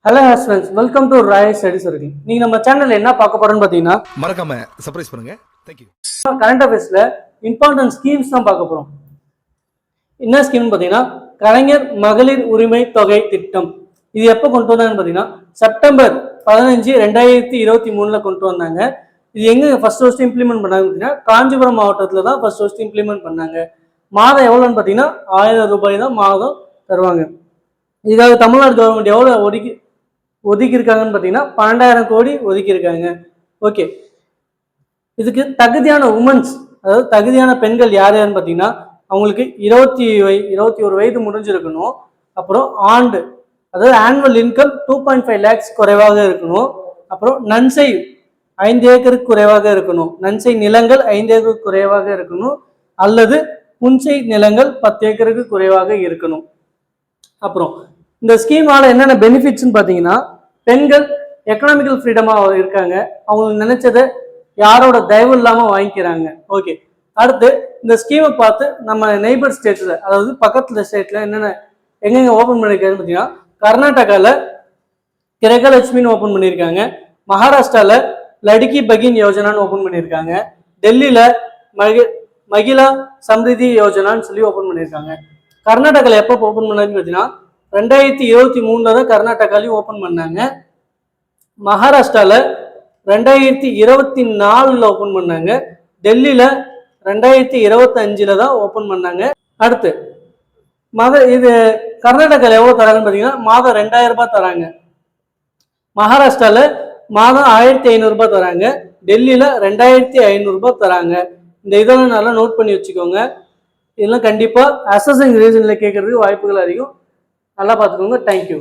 Hello friends, welcome to Rai study circle. நீங்க நம்ம சேனல்ல என்ன பார்க்க போறோம்னு பாத்தீங்கன்னா, மறக்காம சர்ப்ரைஸ் பண்ணுங்க. Thank you. கரண்ட் அஃபேர்ஸ்ல இம்பார்ட்டன்ட் ஸ்கீம்ஸ் தான் பார்க்க போறோம். என்ன ஸ்கீம் பாத்தீங்கன்னா, கலைஞர் மகளிர் உரிமை தொகை திட்டம். இது எப்போ கொண்டு வந்தாங்கன்னு பாத்தீங்கன்னா, செப்டம்பர் 15, 2023 கொண்டு வந்தாங்க. இது எங்க ஃபர்ஸ்ட் இம்ப்ளிமெண்ட் பண்ணாங்க பாத்தீங்கன்னா, காஞ்சிபுரம் மாவட்டத்துல தான் ஃபர்ஸ்ட் இம்ப்ளிமெண்ட் பண்ணாங்க. மாதம் எவ்வளோன்னு பாத்தீங்கன்னா 1000 ரூபாய் தான் மாதம் தருவாங்க. இதுக்காக தமிழ்நாடு கவர்மெண்ட் எவ்வளவு ஒதுக்கி இருக்காங்கன்னு பார்த்தீங்கன்னா 12,000 கோடி ஒதுக்கி இருக்காங்க. ஓகே, இதுக்கு தகுதியான உமன்ஸ், அதாவது தகுதியான பெண்கள் யார் யாருன்னு பார்த்தீங்கன்னா, அவங்களுக்கு 21 வயது முடிஞ்சிருக்கணும். அப்புறம் ஆண்டு, அதாவது ஆனுவல் இன்கம் 2.5 lakhs குறைவாக இருக்கணும். அப்புறம் நன்சை 5 ஏக்கருக்கு குறைவாக இருக்கணும். நன்சை நிலங்கள் 5 ஏக்கருக்கு குறைவாக இருக்கணும், அல்லது புன்சை நிலங்கள் 10 ஏக்கருக்கு குறைவாக இருக்கணும். அப்புறம் இந்த ஸ்கீமால என்னென்ன பெனிஃபிட்ஸ்ன்னு பார்த்தீங்கன்னா, பெண்கள் எக்கனாமிக்கல் ஃப்ரீடமாக இருக்காங்க. அவங்க நினைச்சதை யாரோட தயவு இல்லாமல் வாங்கிக்கிறாங்க. ஓகே, அடுத்து இந்த ஸ்கீமை பார்த்து நம்ம நெய்பர் ஸ்டேட்ஸில், அதாவது பக்கத்தில் ஸ்டேட்டில் எங்கெங்க ஓப்பன் பண்ணியிருக்காங்கன்னு பார்த்தீங்கன்னா, கர்நாடகாவில் கிரகலட்சுமின்னு ஓப்பன் பண்ணியிருக்காங்க. மகாராஷ்டிராவில் லடுக்கி பகின் யோஜனான்னு ஓப்பன் பண்ணியிருக்காங்க. டெல்லியில் மகிழா சம்ரிதி யோஜனான்னு சொல்லி ஓப்பன் பண்ணியிருக்காங்க. கர்நாடகாவில் எப்போ ஓப்பன் பண்ணாங்கன்னு பார்த்தீங்கன்னா 2023 தான் கர்நாடகாலையும் ஓப்பன் பண்ணாங்க. மகாராஷ்டிராவில் 2024 ஓப்பன் பண்ணாங்க. டெல்லியில் 2025 தான் ஓப்பன் பண்ணாங்க. அடுத்து இது கர்நாடகாவில் எவ்வளோ தராங்கன்னு பார்த்தீங்கன்னா, மாதம் 2000 ரூபாய் தராங்க. மகாராஷ்டிராவில் மாதம் 1500 ரூபாய் தராங்க. டெல்லியில் 2500 ரூபாய் தராங்க. இந்த இதெல்லாம் நல்லா நோட் பண்ணி வச்சுக்கோங்க. இதெல்லாம் கண்டிப்பாக அசஸிங் ரீசனில் கேட்கறதுக்கு வாய்ப்புகள் அதிகம். நல்லா பார்த்துக்கோங்க. தேங்க்யூ.